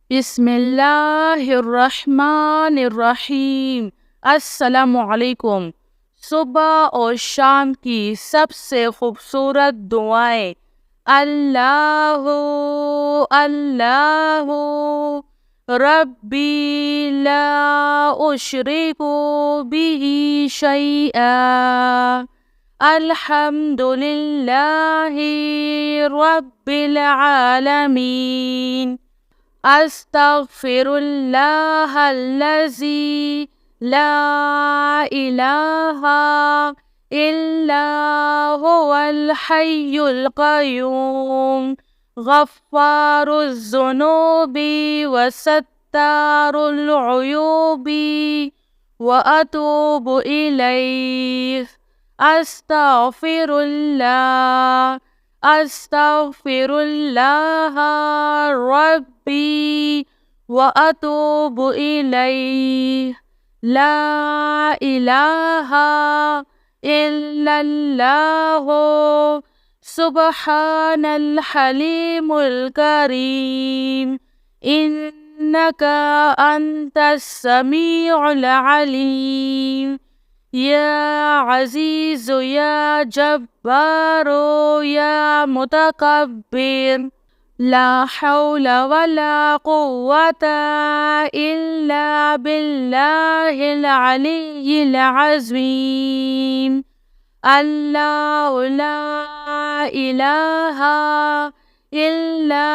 बिस्मिल्लाहिर्रहमानिर्रहीम। अस्सलामुअलैकुम। सुबह और शाम की सबसे खूबसूरत दुआएं। अल्लाहु अल्लाहु रब्बी ला उशरिकु बिही शैआ। अल्हम्दुलिल्लाहि रब्बिल आलमीन। अस्तगफिरुल्लाहल्लज़ी ला इलाहा इल्ला हुवल हय्युल क़य्यूम गफ़्फ़ारुज़्ज़ुनूबि वसत्तारुल उयूबि व अतूबु इलैहि। अस्तगफिरुल्लाह अस्तगफिरुल्लाह रब्बी व अतूबु इलैहि। ला इलाहा इल्लल्लाहु सुब्हानल हलीमुल करीम। इन्नका अंतस समीउल अलीम। या अज़ीज़ु या जब्बारो या मुतकब्बिर। ला हौला वला कुव्वता इल्ला बिल्लाहिल अलिय्यिल अज़ीम। अल्लाहु ला इलाहा इल्ला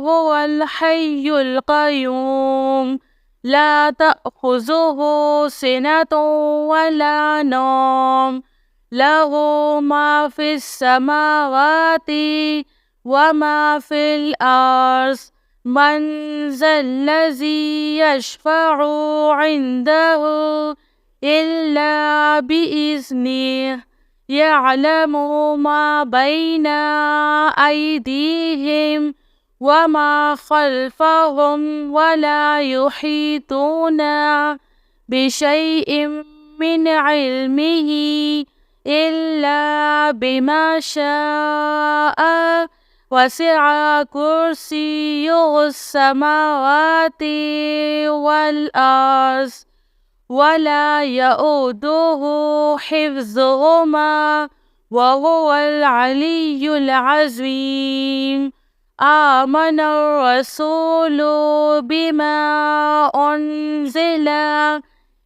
हुवल हय्युल क़य्यूम ला तअख़ुज़ुहु सिनतुन वला नौम लहू मा फ़िस समावाति व मा फ़िल अर्ज़। मन ज़ल्लज़ी यशफ़अु इंदहु इल्ला बिइज़्निहि। यअलमु मा बैना अयदीहिम व मा ख़ल्फ़हुम वला युहीतूना बिशैइन मिन इल्मिही इल्ला बिमा शाअ। वसिअ कुर्सियुहुस समावाति वल अर्ज़ वला यऊदुहु हिफ्ज़ुहुमा व हुवल अलिय्युल अज़ीम। आमनर रसूलु बिमा उन्ज़िला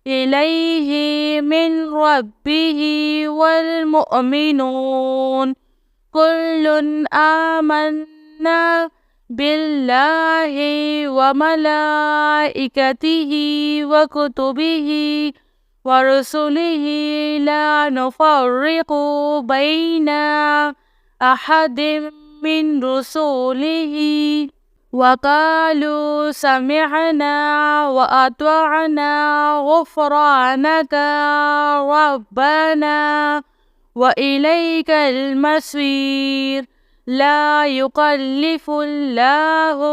इलैहि मिन रब्बिही वल मुअमिनून कुल्लुन आमन्ना बिल्लाहि व मलाइकतिही व कुतुबिही व रुसुलिही ला नुफ़र्रिक़ु बैना अहदिम मिन रुसुलिही व क़ालू समिअना व अतअना गुफ़्रानका रब्बना व इलैकल मसीर। ला युकल्लिफुल्लाहु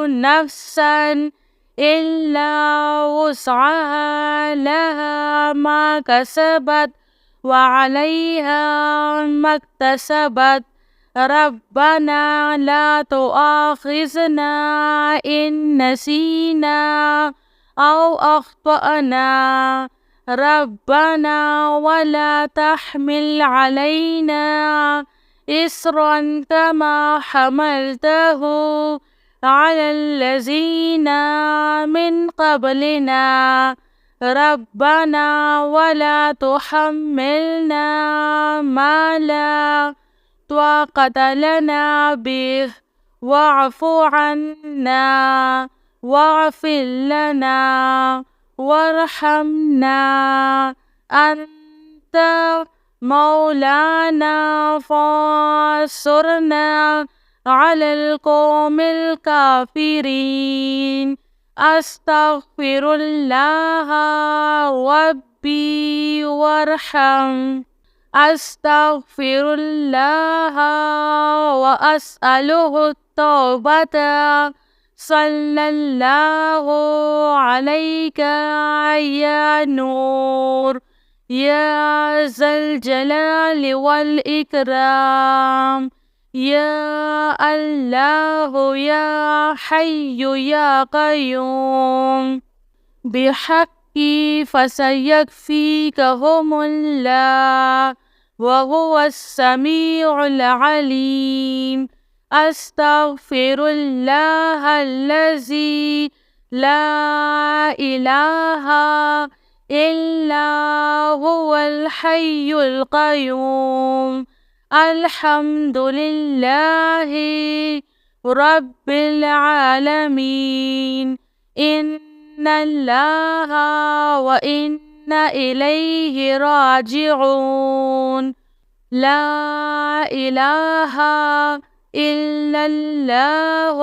नफ्सन इल्ला वुस्अहा लहा मा कसबत व अलैहा मक्तसबत। रब्बना ला तुआखिज़ना इन नसीना औ अख्तअना। रब्बना वला तहमिल अलैना इस्रन कमा हमलतहु अलल्लज़ीना मिन क़ब्लिना। रब्बना वला तुहम्मिलना मा ला ताक़त लना बिहि वअफ़ु अन्ना वग़फ़िर लना वरहमना अन्त मौलाना फ़ांसुरना अलल क़ौमिल काफ़िरीन। अस्तग़फ़िरुल्लाह रब्बी वरहम। अस्तग़फ़िरुल्लाह व अस्अलुहु तौबता। सल्लल्लाहु अलैका या नूर या ज़ल जलाल वल इकराम। يا الله يا حي يا قيوم بحقي فسيكفيكهم الله وهو السميع العليم. أستغفر الله الذي لا إله إلا هو الحي القيوم. الحمد لله رب العالمين. إن الله وإنا إليه راجعون. لا إله إلا الله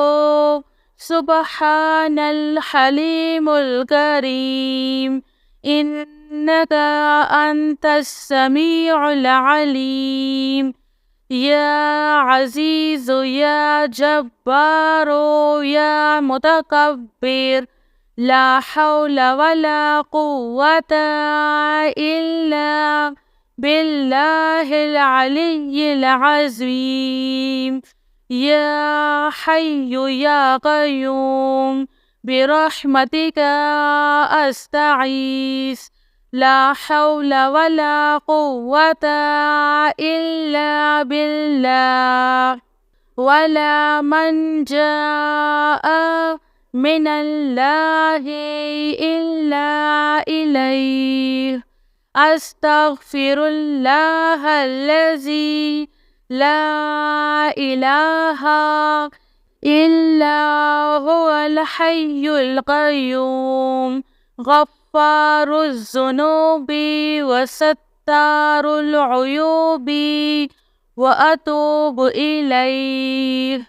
سبحان الحليم الكريم. إنك أنت السميع العليم. يا عزيز يا جبار يا متكبر لا حول ولا قوة إلا بالله العلي العظيم. يا حي يا قيوم برحمتك أستعيذ لا حول ولا قوة إلا بالله ولا منجا من الله إلا إليه. أستغفر الله الذي لا إله إلا هو الحي القيوم غفار الذنوب وستار العيوب وأتوب إليه.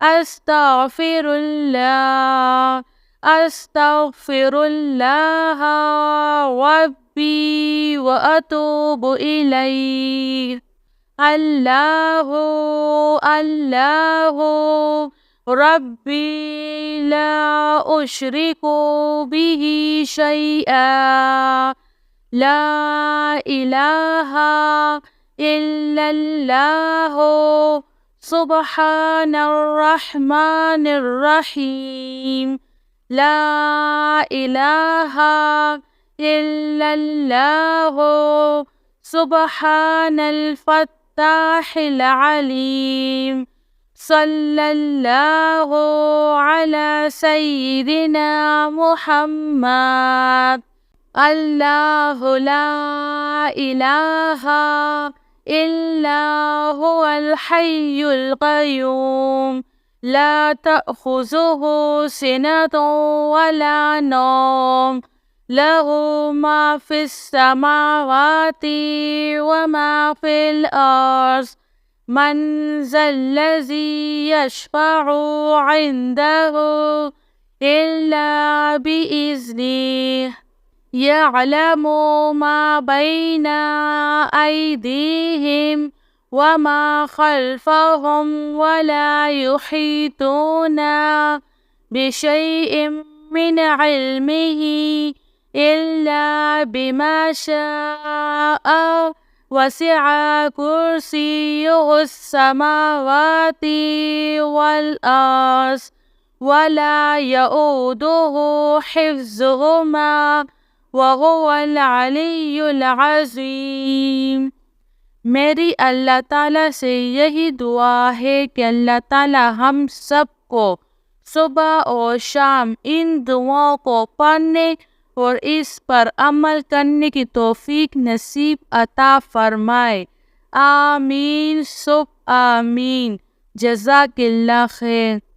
أستغفر الله أستغفر الله ربي وأتوب إليه. الله الله ربي لا أشرك به شيئا. لا إله إلا الله سبحان الرحمن الرحيم. لا إله إلا الله سبحان الفتاح العليم. صلى الله على سيدنا محمد. الله لا إله إلا هو الحي القيوم لا تأخذه سنة ولا نوم له ما في السماوات وما في الأرض. من ذا الذي يشفع عنده إلا بإذنه يعلم ما بين أيديهم وما خلفهم ولا يحيطون بشيء من علمه إلا بما شاء. وسع كرسيه السماوات والأرض ولا يؤوده حفظهما وهو العلی العظیم۔ میری اللہ تعالیٰ سے یہی دعا ہے کہ اللہ تعالیٰ ہم سب کو صبح اور شام ان دعاؤں کو پڑھنے اور اس پر عمل کرنے کی توفیق نصیب عطا فرمائے۔ آمین سب آمین۔ جزاک اللہ خیر۔